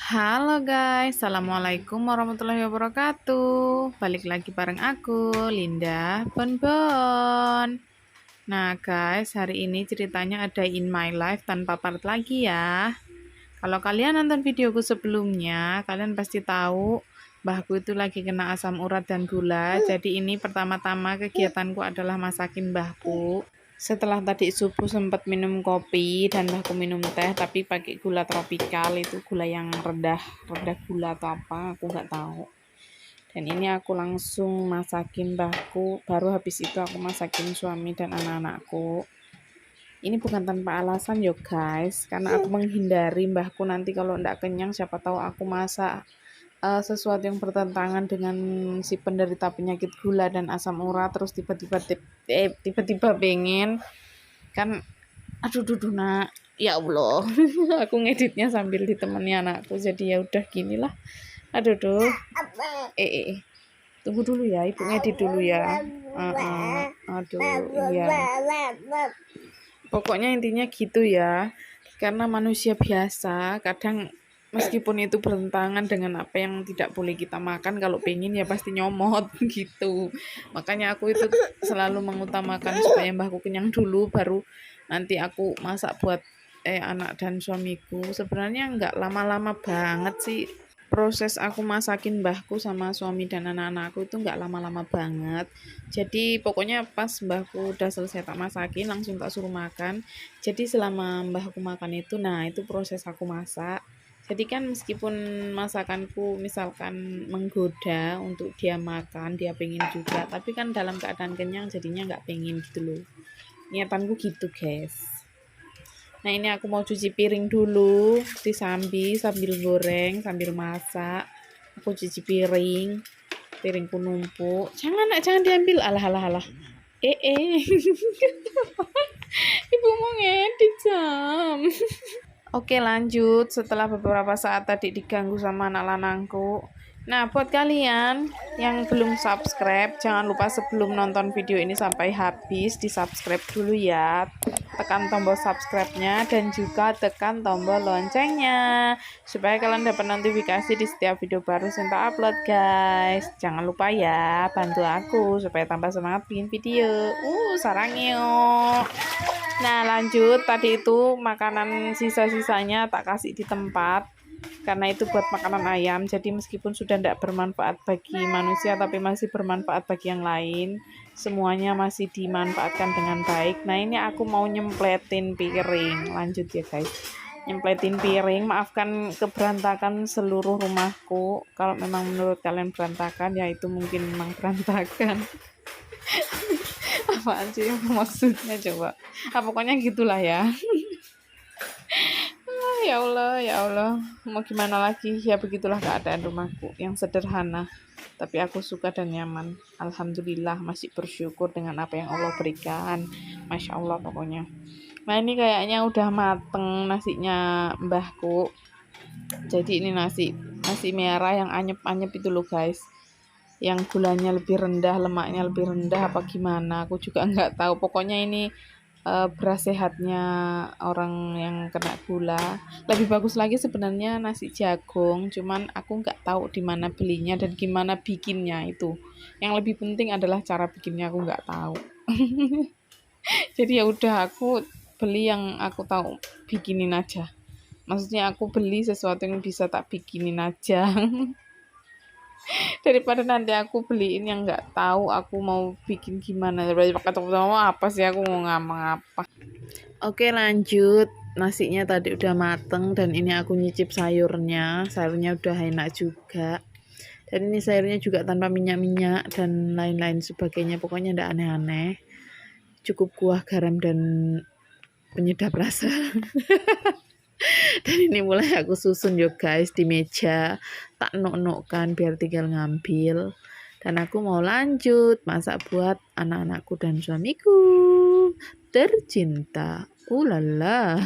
Halo guys, Assalamualaikum warahmatullahi wabarakatuh. Balik lagi bareng aku, Linda Bonbon. Nah guys, hari ini ceritanya ada in my life tanpa part lagi ya. Kalau kalian nonton videoku sebelumnya, kalian pasti tahu mbahku itu lagi kena asam urat dan gula. Jadi ini pertama-tama kegiatanku adalah masakin mbahku. Setelah tadi subuh sempat minum kopi dan aku minum teh tapi pakai gula tropikal, itu gula yang rendah rendah gula atau apa aku nggak tahu. Dan ini aku langsung masakin mbahku, baru habis itu aku masakin suami dan anak-anakku. Ini bukan tanpa alasan yo guys, karena aku menghindari mbahku nanti kalau ndak kenyang, siapa tahu aku masak sesuatu yang bertentangan dengan si penderita penyakit gula dan asam urat, terus tiba-tiba pengen kan. Aduh duduh nak, ya Allah. Aku ngeditnya sambil ditemani anakku, jadi ya udah gini lah. Aduh duh. Tunggu dulu ya, ibu ngedit dulu ya. Aduh iya, pokoknya intinya gitu ya. Karena manusia biasa kadang meskipun itu bertentangan dengan apa yang tidak boleh kita makan, kalau pengen ya pasti nyomot gitu. Makanya aku itu selalu mengutamakan supaya mbahku kenyang dulu, baru nanti aku masak buat anak dan suamiku. Sebenarnya nggak lama-lama banget sih proses aku masakin mbahku sama suami dan anak-anakku, itu nggak lama-lama banget. Jadi pokoknya pas mbahku udah selesai tak masakin, langsung tak suruh makan. Jadi selama mbahku makan itu, nah itu proses aku masak. Jadi kan meskipun masakanku misalkan menggoda untuk dia makan, dia pengen juga, tapi kan dalam keadaan kenyang jadinya nggak pengen gitu loh. Niatanku gitu guys. Nah ini aku mau cuci piring dulu, disambi sambil goreng sambil masak. Aku cuci piring, piringku numpuk. Jangan diambil, alah. Ibu mau ngedit jam. Oke lanjut, setelah beberapa saat tadi diganggu sama anak lanangku. Nah buat kalian yang belum subscribe, jangan lupa sebelum nonton video ini sampai habis di subscribe dulu ya. Tekan tombol subscribe-nya dan juga tekan tombol loncengnya supaya kalian dapat notifikasi di setiap video baru yang tak upload guys. Jangan lupa ya, bantu aku supaya tambah semangat bikin video. Sarangyo. Nah lanjut, tadi itu makanan sisa-sisanya tak kasih di tempat karena itu buat makanan ayam. Jadi meskipun sudah tidak bermanfaat bagi manusia tapi masih bermanfaat bagi yang lain. Semuanya masih dimanfaatkan dengan baik. Nah ini aku mau nyempletin piring. Lanjut ya guys, nyempletin piring. Maafkan keberantakan seluruh rumahku. Kalau memang menurut kalian berantakan, ya itu mungkin memang berantakan. Apaan sih maksudnya coba? Pokoknya gitulah ya. Ya Allah, mau gimana lagi, ya begitulah keadaan rumahku yang sederhana tapi aku suka dan nyaman. Alhamdulillah, masih bersyukur dengan apa yang Allah berikan. Masya Allah pokoknya. Nah ini kayaknya udah mateng nasinya mbahku. Jadi ini nasi merah yang anyep-anyep itu loh guys, yang gulanya lebih rendah, lemaknya lebih rendah apa gimana, aku juga nggak tahu. Pokoknya ini beras sehatnya orang yang kena gula. Lebih bagus lagi sebenarnya nasi jagung, cuman aku nggak tahu di mana belinya dan gimana bikinnya itu. Yang lebih penting adalah cara bikinnya, aku nggak tahu. Jadi ya udah, aku beli yang aku tahu bikinin aja. Maksudnya aku beli sesuatu yang bisa tak bikinin aja. Daripada nanti aku beliin yang nggak tahu aku mau bikin gimana. Daripada apa sih, aku mau ngomong apa. Oke lanjut, nasinya tadi udah mateng dan ini aku nyicip sayurnya udah enak juga. Dan ini sayurnya juga tanpa minyak-minyak dan lain-lain sebagainya, pokoknya ndak aneh-aneh. Cukup kuah, garam dan penyedap rasa. Dan ini mulai aku susun yo guys di meja, tak nok-nokkan biar tinggal ngambil. Dan aku mau lanjut masak buat anak-anakku dan suamiku tercinta. Ulala.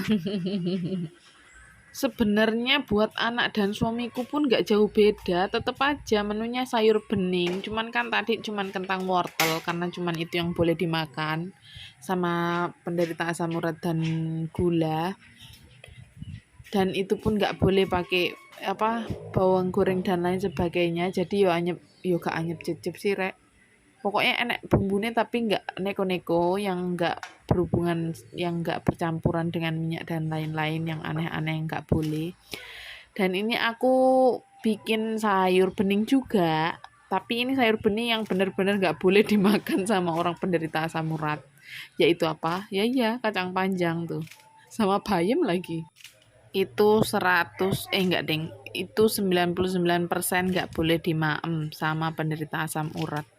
Sebenarnya buat anak dan suamiku pun gak jauh beda, tetap aja menunya sayur bening. Cuman kan tadi cuman kentang wortel karena cuman itu yang boleh dimakan sama penderita asam urat dan gula. dan itu pun nggak boleh pakai bawang goreng dan lain sebagainya. Jadi yo gak anyep cecep sih rek. Pokoknya enak bumbunya tapi nggak neko-neko, yang nggak berhubungan, yang nggak bercampuran dengan minyak dan lain-lain yang aneh-aneh, yang nggak boleh. Dan ini aku bikin sayur bening juga, tapi ini sayur bening yang benar-benar nggak boleh dimakan sama orang penderita asam urat. Yaitu apa? Ya iya, kacang panjang tuh. Sama bayam lagi. Itu 100, enggak deng. Itu 99% nggak boleh dimaem sama penderita asam urat.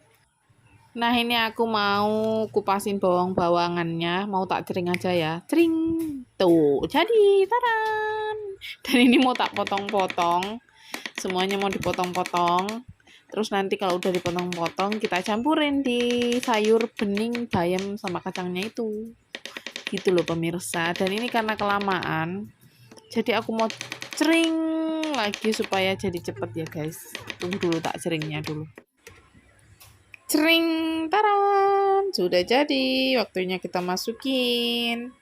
Nah, ini aku mau kupasin bawang-bawangannya, mau tak cering aja ya. Cering. Tuh, jadi, taran. Dan ini mau tak potong-potong. Semuanya mau dipotong-potong. Terus nanti kalau udah dipotong-potong, kita campurin di sayur bening, bayam sama kacangnya itu. Gitu loh pemirsa. Dan ini karena kelamaan, jadi aku mau cering lagi supaya jadi cepet ya guys. Tunggu dulu, tak ceringnya dulu. Cering, taran, sudah jadi. Waktunya kita masukin.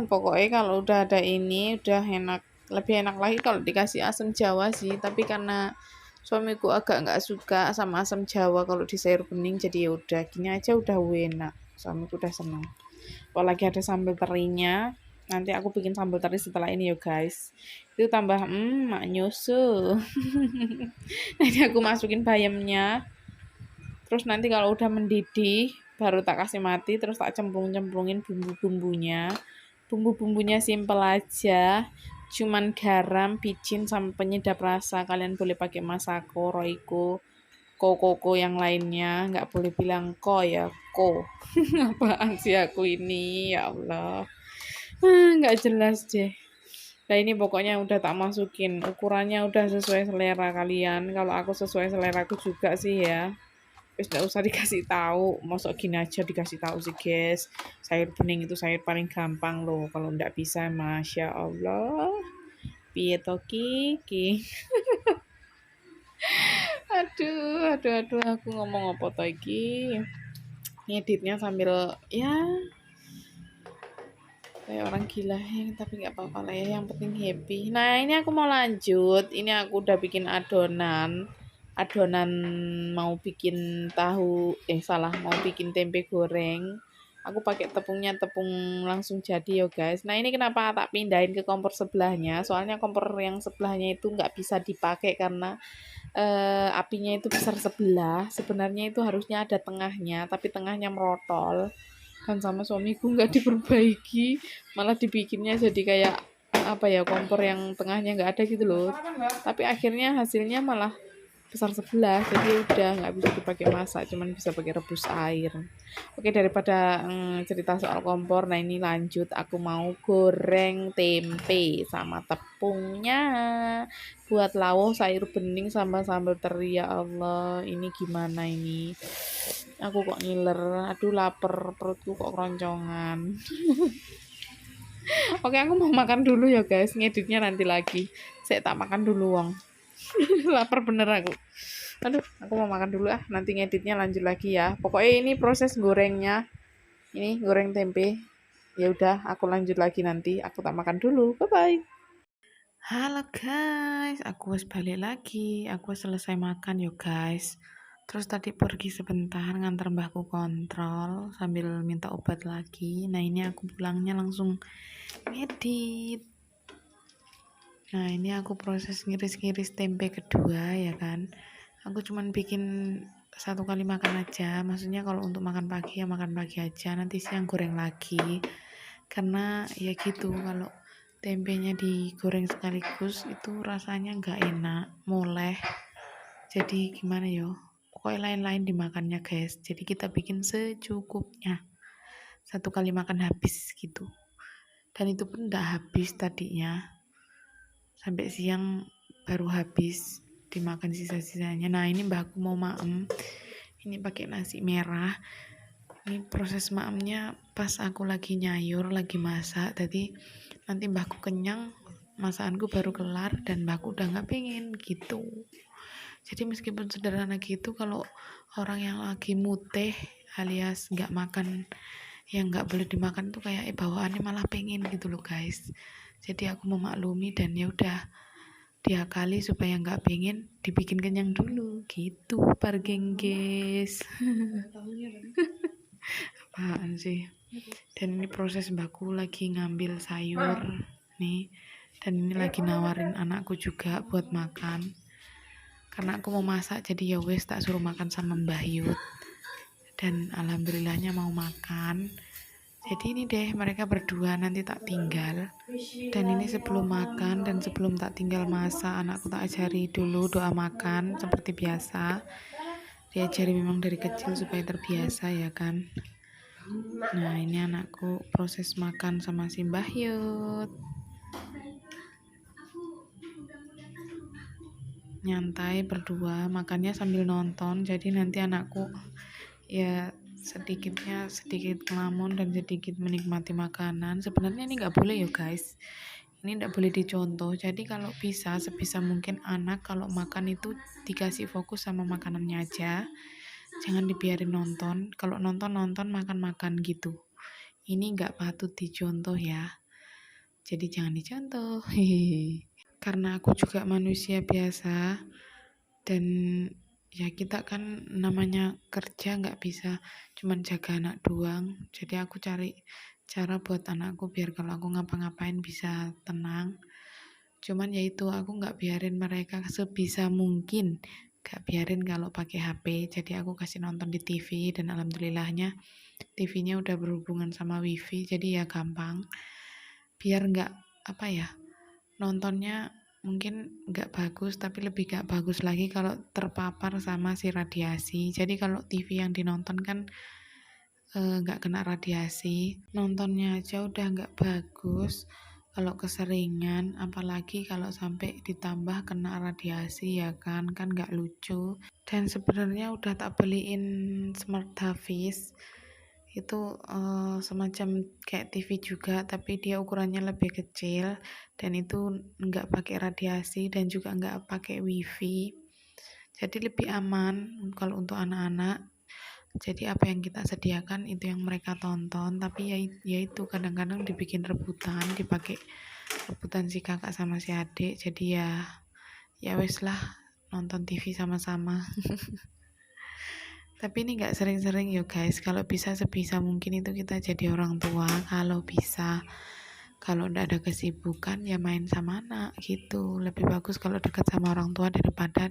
Pokoknya kalau udah ada ini udah enak. Lebih enak lagi kalau dikasih asam jawa sih. Tapi karena suamiku agak nggak suka sama asam jawa kalau di sayur bening, jadi ya udah gini aja udah enak. Suamiku udah seneng. Apalagi ada sambal terinya. Nanti aku bikin sambal teri setelah ini ya guys. Itu tambah mak nyusu. Nanti aku masukin bayamnya. Terus nanti kalau udah mendidih baru tak kasih mati, terus tak cemplungin bumbu-bumbunya. Bumbu-bumbunya simple aja. Cuman garam, bicin sama penyedap rasa. Kalian boleh pakai Masako, Royco, Koko yang lainnya. Nggak boleh bilang ko ya, ko. Apaan sih aku ini, ya Allah. Nggak jelas deh. Nah ini pokoknya udah tak masukin, ukurannya udah sesuai selera kalian. Kalau aku sesuai selera aku juga sih ya. Wis nggak usah dikasih tahu, masuk gini aja dikasih tahu sih guys. Sayur bening itu sayur paling gampang loh. Kalau nggak bisa, masya Allah. Piye to Ki? Aduh, aku ngomong apa to iki? Ngeditnya sambil ya kayak orang gila ya, tapi nggak apa-apa lah ya, yang penting happy. Nah ini aku mau lanjut, ini aku udah bikin adonan mau bikin mau bikin tempe goreng. Aku pakai tepung langsung jadi yo guys. Nah ini kenapa tak pindahin ke kompor sebelahnya, soalnya kompor yang sebelahnya itu nggak bisa dipakai karena apinya itu besar sebelah. Sebenarnya itu harusnya ada tengahnya, tapi tengahnya merotol kan sama suamiku nggak diperbaiki, malah dibikinnya jadi kayak kompor yang tengahnya nggak ada gitu loh. Tapi akhirnya hasilnya malah besar sebelah, jadi udah nggak bisa dipakai masak, cuman bisa pakai rebus air. Oke, daripada cerita soal kompor, nah ini lanjut, aku mau goreng tempe sama tepungnya buat lawuh sayur bening sama sambal teri. Ya Allah, ini gimana ini, aku kok ngiler, aduh lapar, perutku kok keroncongan. Oke, aku mau makan dulu ya guys, ngeditnya nanti lagi. Saya tak makan dulu wong. Lapar bener aku. Aduh, aku mau makan dulu nanti ngeditnya lanjut lagi ya. Pokoknya ini proses gorengnya. Ini goreng tempe. Ya udah, aku lanjut lagi nanti. Aku tak makan dulu. Bye bye. Halo guys, aku wis balik lagi. Aku selesai makan yo guys. Terus tadi pergi sebentar ngantar mbahku kontrol sambil minta obat lagi. Nah ini aku pulangnya langsung ngedit. Nah ini aku proses ngiris-ngiris tempe kedua ya kan. Aku cuman bikin 1 kali makan aja. Maksudnya kalau untuk makan pagi ya makan pagi aja. Nanti siang goreng lagi. Karena ya gitu, kalau tempenya digoreng sekaligus itu rasanya nggak enak, moleh. Jadi gimana yo? Pokoknya lain-lain dimakannya guys. Jadi kita bikin secukupnya. 1 kali makan habis gitu. Dan itu pun nggak habis tadinya. Sampai siang baru habis dimakan sisa-sisanya. Nah ini mbakku mau maem, ini pakai nasi merah. Ini proses maemnya pas aku lagi nyayur, lagi masak. Jadi nanti mbakku kenyang, masakanku baru kelar dan mbakku udah nggak pengen gitu. Jadi meskipun sederhana gitu, kalau orang yang lagi muteh alias nggak makan yang nggak boleh dimakan tuh kayak bawaannya malah pengen gitu loh guys. Jadi aku memaklumi dan ya udah diakali supaya nggak pengen, dibikin kenyang dulu gitu pargengges. Apaan sih. Dan ini proses mbakku lagi ngambil sayur nih, dan ini lagi nawarin anakku juga buat makan karena aku mau masak, jadi ya wes tak suruh makan sama Mbah Yud, dan alhamdulillahnya mau makan. Jadi ini deh mereka berdua nanti tak tinggal. Dan ini sebelum makan dan sebelum tak tinggal masak, anakku tak ajari dulu doa makan seperti biasa. Diajari memang dari kecil supaya terbiasa ya kan. Nah ini anakku proses makan sama si Mbah Yud. Nyantai berdua, makannya sambil nonton. Jadi nanti anakku ya sedikit ngelamun dan sedikit menikmati makanan. Sebenarnya ini nggak boleh ya guys, ini nggak boleh dicontoh. Jadi kalau bisa sebisa mungkin anak kalau makan itu dikasih fokus sama makanannya aja, jangan dibiarin nonton. Kalau nonton makan gitu, ini nggak patut dicontoh ya, jadi jangan dicontoh. Karena aku juga manusia biasa, dan ya kita kan namanya kerja nggak bisa cuman jaga anak doang. Jadi aku cari cara buat anakku biar kalau aku ngapa-ngapain bisa tenang. Cuman ya itu, aku nggak biarin mereka, sebisa mungkin nggak biarin kalau pakai HP. Jadi aku kasih nonton di TV, dan alhamdulillahnya TV-nya udah berhubungan sama wifi, jadi ya gampang. Biar nggak apa ya, nontonnya mungkin nggak bagus, tapi lebih nggak bagus lagi kalau terpapar sama si radiasi. Jadi kalau TV yang dinonton kan nggak kena radiasi, nontonnya aja udah nggak bagus. Kalau keseringan, apalagi kalau sampai ditambah kena radiasi ya kan nggak lucu. Dan sebenarnya udah tak beliin smart hafiz, itu semacam kayak TV juga, tapi dia ukurannya lebih kecil dan itu nggak pakai radiasi dan juga nggak pakai wifi, jadi lebih aman kalau untuk anak-anak. Jadi apa yang kita sediakan itu yang mereka tonton, tapi ya itu kadang-kadang dibikin rebutan, dipakai rebutan si kakak sama si adik. Jadi ya wes lah, nonton TV sama-sama. Tapi ini nggak sering-sering ya guys. Kalau bisa sebisa mungkin itu kita jadi orang tua. Kalau bisa, kalau nggak ada kesibukan ya main sama anak gitu. Lebih bagus kalau dekat sama orang tua daripada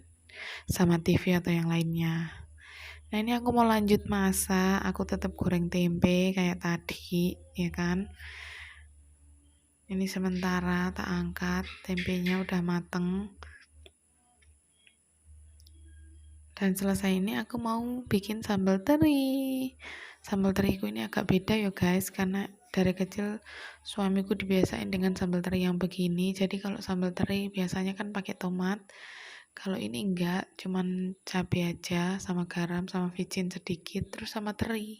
sama TV atau yang lainnya. Nah ini aku mau lanjut masak. Aku tetap goreng tempe kayak tadi ya kan. Ini sementara tak angkat, tempenya udah mateng. Dan selesai ini aku mau bikin sambal teri. Sambal teriku ini agak beda ya guys, karena dari kecil suamiku dibiasain dengan sambal teri yang begini. Jadi kalau sambal teri biasanya kan pakai tomat, kalau ini enggak, cuman cabai aja sama garam sama vicin sedikit, terus sama teri.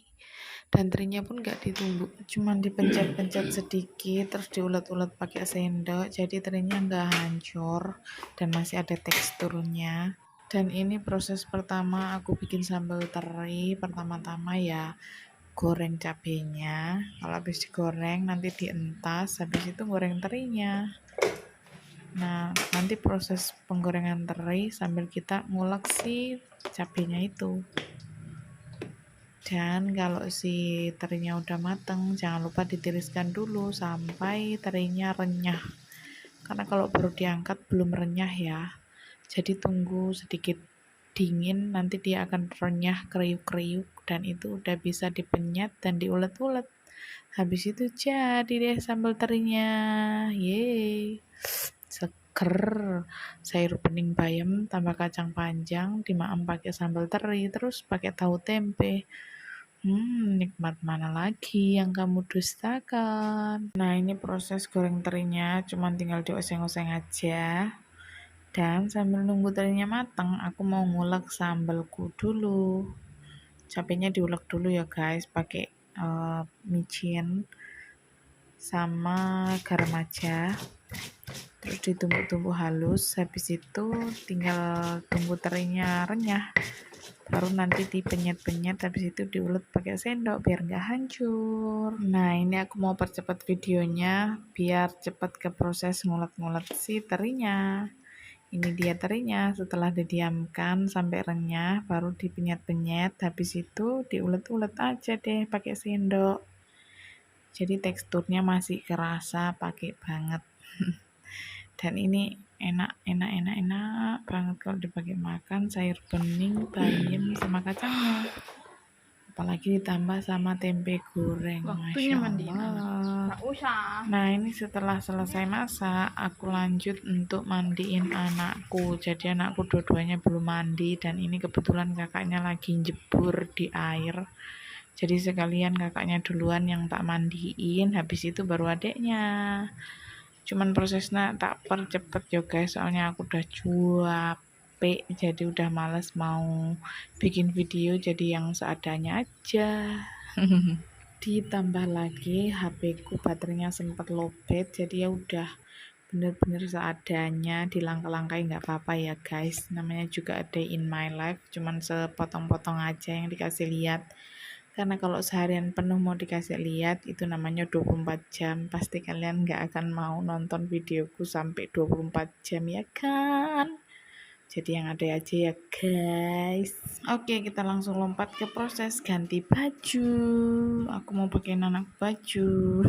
Dan terinya pun enggak ditumbuk, cuman dipencet-pencet sedikit terus diulet-ulet pakai sendok, jadi terinya enggak hancur dan masih ada teksturnya. Dan ini proses pertama aku bikin sambal teri. Pertama-tama ya goreng cabenya, kalau habis digoreng nanti dientas, habis itu goreng terinya. Nah nanti proses penggorengan teri sambil kita ngulek si cabenya itu. Dan kalau si terinya udah mateng, jangan lupa ditiriskan dulu sampai terinya renyah, karena kalau baru diangkat belum renyah ya. Jadi tunggu sedikit dingin, nanti dia akan renyah kriuk-kriuk, dan itu udah bisa dipenyet dan diulet-ulet. Habis itu jadi deh sambal terinya. Yeay, seger. Sayur bening bayam tambah kacang panjang dimaem pakai sambal teri, terus pakai tahu tempe. Nikmat mana lagi yang kamu dustakan. Nah ini proses goreng terinya, cuman tinggal dioseng-oseng aja. Dan sambil nunggu terinya matang, aku mau ngulek sambalku dulu. Cabenya diulek dulu ya guys, pakai micin sama garam aja. Terus ditumbuk-tumbuk halus. Habis itu tinggal tunggu terinya renyah, baru nanti dipenyet-penyet, habis itu diulet pakai sendok biar nggak hancur. Nah ini aku mau percepat videonya biar cepat ke proses ngulet-ngulet si terinya. Ini dia terinya, setelah didiamkan sampai renyah baru dipenyet-penyet, habis itu diulet-ulet aja deh pakai sendok. Jadi teksturnya masih kerasa pakai banget. Dan ini enak banget kalau dipakai makan sayur bening, bayam sama kacangnya. Apalagi ditambah sama tempe goreng. Masya Allah. Nah ini setelah selesai masak, aku lanjut untuk mandiin anakku. Jadi anakku dua-duanya belum mandi, dan ini kebetulan kakaknya lagi jebur di air. Jadi sekalian kakaknya duluan yang tak mandiin, habis itu baru adeknya. Cuman prosesnya tak percepet ya guys, soalnya aku udah capek, jadi udah males mau bikin video, jadi yang seadanya aja. Ditambah lagi HP ku baterainya sempat lowbat, jadi ya udah bener-bener seadanya, dilangkah-langkai nggak apa-apa ya guys, namanya juga ada in my life, cuman sepotong-potong aja yang dikasih lihat. Karena kalau seharian penuh mau dikasih lihat itu namanya 24 jam, pasti kalian nggak akan mau nonton videoku sampai 24 jam ya kan. Jadi yang ada aja ya guys. Oke, kita langsung lompat ke proses ganti baju. Aku mau pakai anak baju.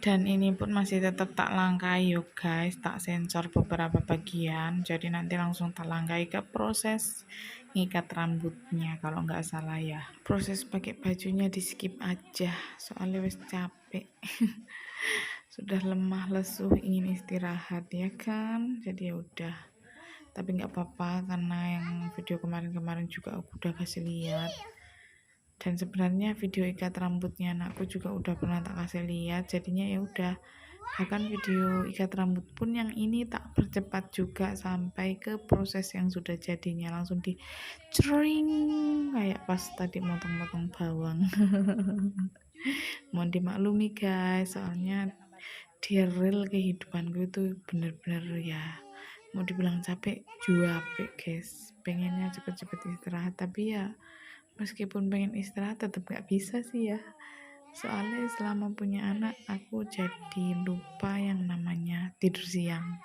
Dan ini pun masih tetap tak langkai yo guys, tak sensor beberapa bagian. Jadi nanti langsung tak langkai ke proses ngikat rambutnya kalau nggak salah ya. Proses pakai bajunya di skip aja, soalnya wis capek. Sudah lemah lesuh ingin istirahat ya kan. Jadi ya udah, tapi nggak apa-apa karena yang video kemarin-kemarin juga aku udah kasih lihat. Dan sebenarnya video ikat rambutnya anakku juga udah pernah tak kasih lihat, jadinya ya udah. Bahkan video ikat rambut pun yang ini tak percepat juga sampai ke proses yang sudah jadinya langsung di cering kayak pas tadi motong-motong bawang. Mohon dimaklumi guys, soalnya di real kehidupanku itu bener-bener ya, mau dibilang capek guys, pengennya cepet-cepet istirahat, tapi ya meskipun pengen istirahat tetap gak bisa sih ya, soalnya selama punya anak aku jadi lupa yang namanya tidur siang.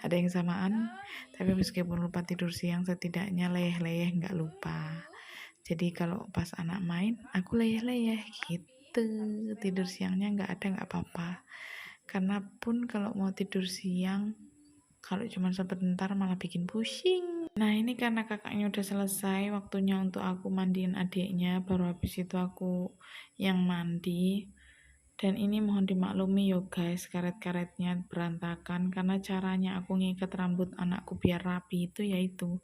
Ada yang samaan, tapi meskipun lupa tidur siang setidaknya leyeh-leyeh gak lupa. Jadi kalau pas anak main aku leyeh-leyeh gitu, tidur siangnya gak ada gak apa-apa. Karena pun kalau mau tidur siang, kalau cuma sebentar malah bikin pusing. Nah ini karena kakaknya udah selesai, waktunya untuk aku mandiin adiknya, baru habis itu aku yang mandi. Dan ini mohon dimaklumi yo guys, karet-karetnya berantakan karena caranya aku ngikat rambut anakku biar rapi itu yaitu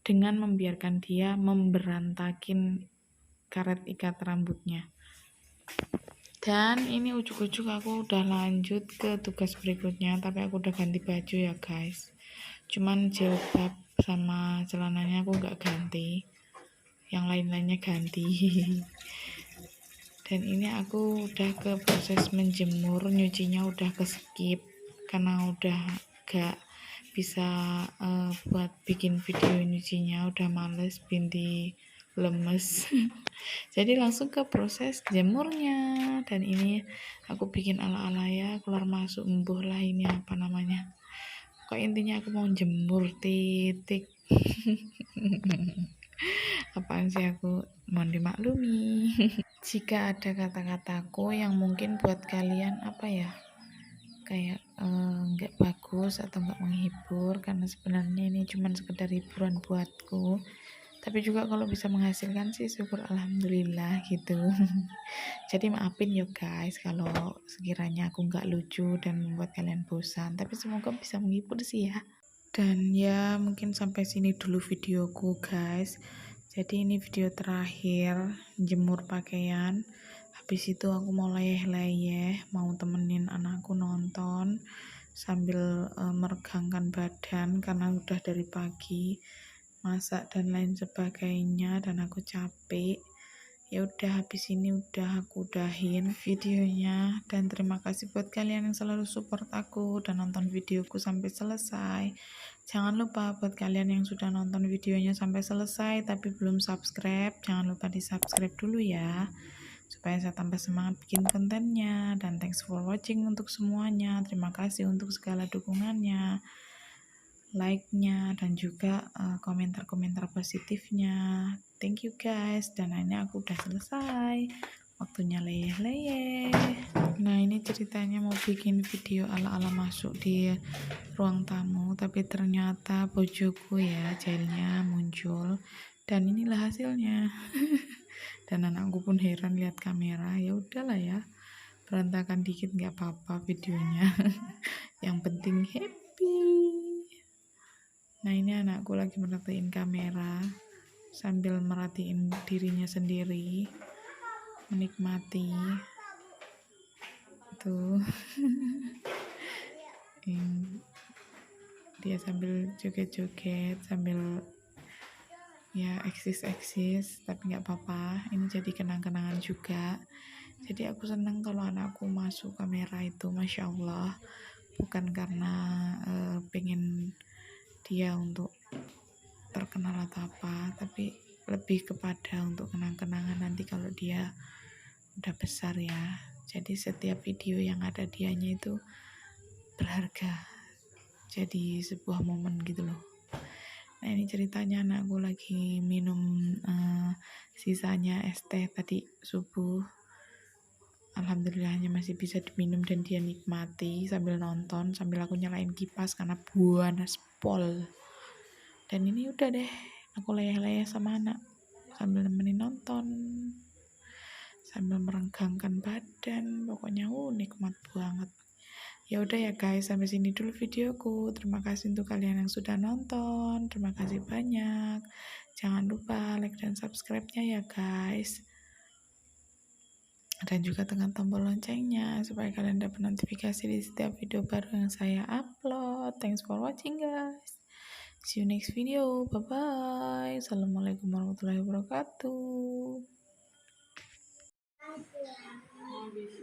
dengan membiarkan dia memberantakin karet ikat rambutnya. Dan ini ujuk-ujuk aku udah lanjut ke tugas berikutnya, tapi aku udah ganti baju ya guys. Cuman jilbab sama celananya aku nggak ganti, yang lain-lainnya ganti. Dan ini aku udah ke proses menjemur, nyucinya udah ke skip karena udah gak bisa buat bikin video nyucinya, udah males, binti lemes. Jadi langsung ke proses jemurnya. Dan ini aku bikin ala-ala ya, keluar masuk embuh lah, ini apa namanya, kok intinya aku mau jemur titik. Apaan sih aku, mohon dimaklumi. Jika ada kata-kataku yang mungkin buat kalian apa ya, kayak nggak bagus atau nggak menghibur, karena sebenarnya ini cuma sekedar hiburan buatku, tapi juga kalau bisa menghasilkan sih syukur alhamdulillah gitu. Jadi maafin ya guys kalau sekiranya aku nggak lucu dan membuat kalian bosan, tapi semoga bisa menghibur sih ya. Dan ya mungkin sampai sini dulu videoku guys. Jadi ini video terakhir jemur pakaian. Habis itu aku mau leyeh-leyeh, mau temenin anakku nonton sambil meregangkan badan karena udah dari pagi masak dan lain sebagainya dan aku capek. Ya udah, habis ini udah aku udahin videonya, dan terima kasih buat kalian yang selalu support aku dan nonton videoku sampai selesai. Jangan lupa buat kalian yang sudah nonton videonya sampai selesai tapi belum subscribe, jangan lupa di subscribe dulu ya, supaya saya tambah semangat bikin kontennya. Dan thanks for watching untuk semuanya. Terima kasih untuk segala dukungannya, like-nya, dan juga komentar-komentar positifnya. Thank you guys. Dan akhirnya aku udah selesai. Waktunya leyeh-leyeh. Nah, ini ceritanya mau bikin video ala-ala masuk di ruang tamu, tapi ternyata bojoku ya jahilnya muncul. Dan inilah hasilnya. Dan anakku pun heran lihat kamera. Ya udahlah ya, berantakan dikit nggak apa-apa videonya. Yang penting happy. Nah, ini anakku lagi merhatiin kamera sambil merhatiin dirinya sendiri, menikmati tuh. Dia sambil joget-joget, sambil ya eksis tapi nggak apa-apa, ini jadi kenang-kenangan juga. Jadi aku seneng kalau anakku masuk kamera itu, masya Allah, bukan karena pengen dia untuk terkenal atau apa, tapi lebih kepada untuk kenang-kenangan nanti kalau dia udah besar ya. Jadi setiap video yang ada dianya itu berharga, jadi sebuah momen gitu loh. Nah, ini ceritanya anakku lagi minum sisanya es teh tadi subuh. Alhamdulillahnya masih bisa diminum dan dia nikmati sambil nonton, sambil aku nyalain kipas karena panas pol. Dan ini udah deh, aku leyeh-leyeh sama anak sambil nemenin nonton, sambil merenggangkan badan, pokoknya nikmat banget. Ya udah ya guys, sampai sini dulu videoku. Terima kasih untuk kalian yang sudah nonton. Terima kasih banyak. Jangan lupa like dan subscribe-nya ya guys. Dan juga tekan tombol loncengnya supaya kalian dapat notifikasi di setiap video baru yang saya upload. Thanks for watching guys. See you next video. Bye bye. Assalamualaikum warahmatullahi wabarakatuh.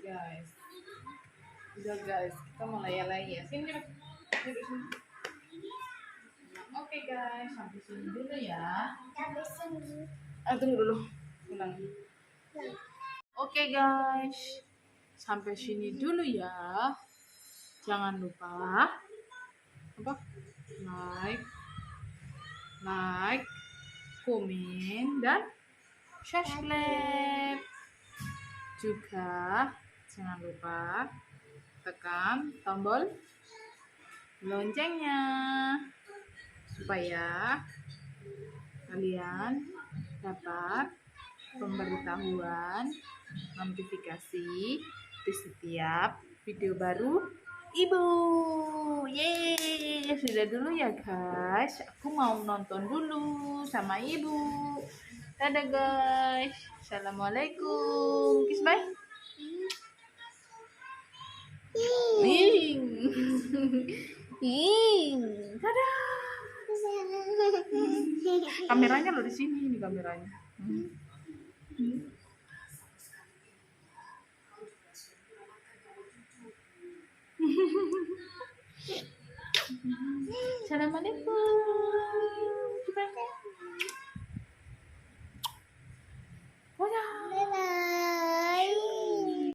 Guys. Udah guys, kita mau leyeh-leyeh. Sini duduk sini. Oke guys, sampai sini dulu ya. Tunggu dulu. Ulang. Oke guys, sampai sini dulu ya. Jangan lupa apa? Like, komen, dan subscribe. Juga jangan lupa tekan tombol loncengnya supaya kalian dapat pemberitahuan notifikasi di setiap video baru ibu. Yeay, sudah dulu ya guys, aku mau nonton dulu sama ibu. Dadah guys, assalamualaikum, kiss bye. Dadah. Kameranya lo di sini, ini kameranya. Assalamualaikum.